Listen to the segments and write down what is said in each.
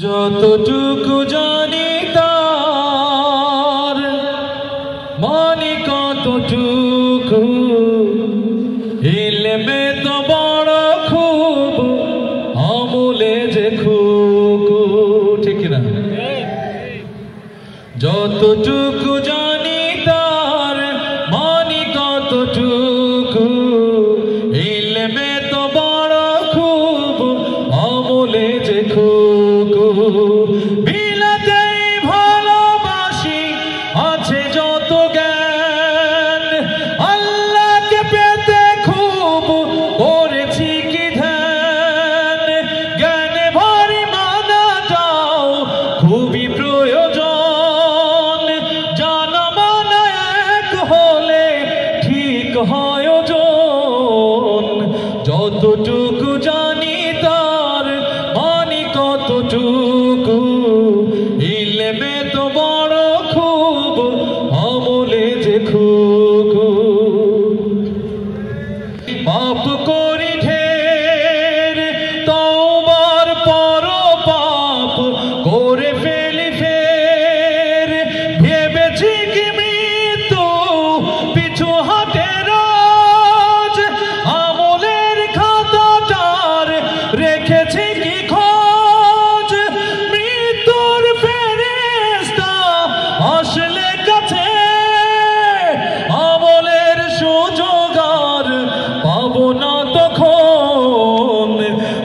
যতটুকু জানি তার মানে কতটুকু, ইলমে তো বড় খুব, আমলে যে খুকু, ঠিক না? যতটুকু জানি তার মানে কতটুকু, ইলমে তো বড় খুব, আমলে যে খুকু। বিলাতেই ভালোবাসি আছে যত জ্ঞান, আল্লাহকে পেতে খুব করেছি কি ধ্যান। জ্ঞানে ভারী মানাটাও খুবই প্রয়োজন, জানা মানা এক হলে ঠিক হয় ওজন। যতটুকু জানি তার মানে কতটুকু, ইলমে তো বড় খুব, আমলে যে খুকু। পাপ করি ঢের তওবার পর পাপ করে ফেলি ফের, ভেবেছি কি মৃত্যু পিছু হাটে রোজ, আমলের খাতাটার রেখেছি কি খোঁজ। মৃত্যুর ফেরেশতা আসলে কাছে, আমলের সুযোগ আর পাবো না তখন।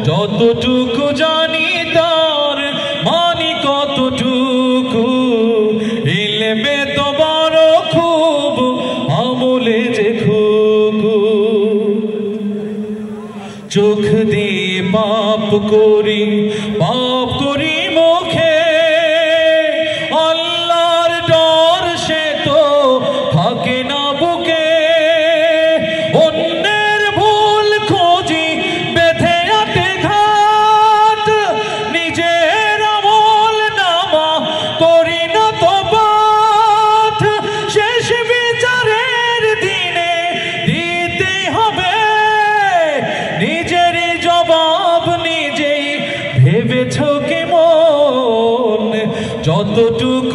যতটুকু জানি তার মানে কতটুকু, ইলমে তো বড় খুব, আমলে যে খুকু। চোখ দিয়ে পাপ করি মুখে, আল্লাহর ডর সে তো থাকে না বুকে। অন্যের ভুল খুঁজি বেঁধে আটে ঘাট, নিজের আমল নামা করি না তো পাঠ। শেষ বিচারের দিনে দিতে হবে নিজেরই জবাব, নিজেই ভেবেছ কি মন। যতটুকু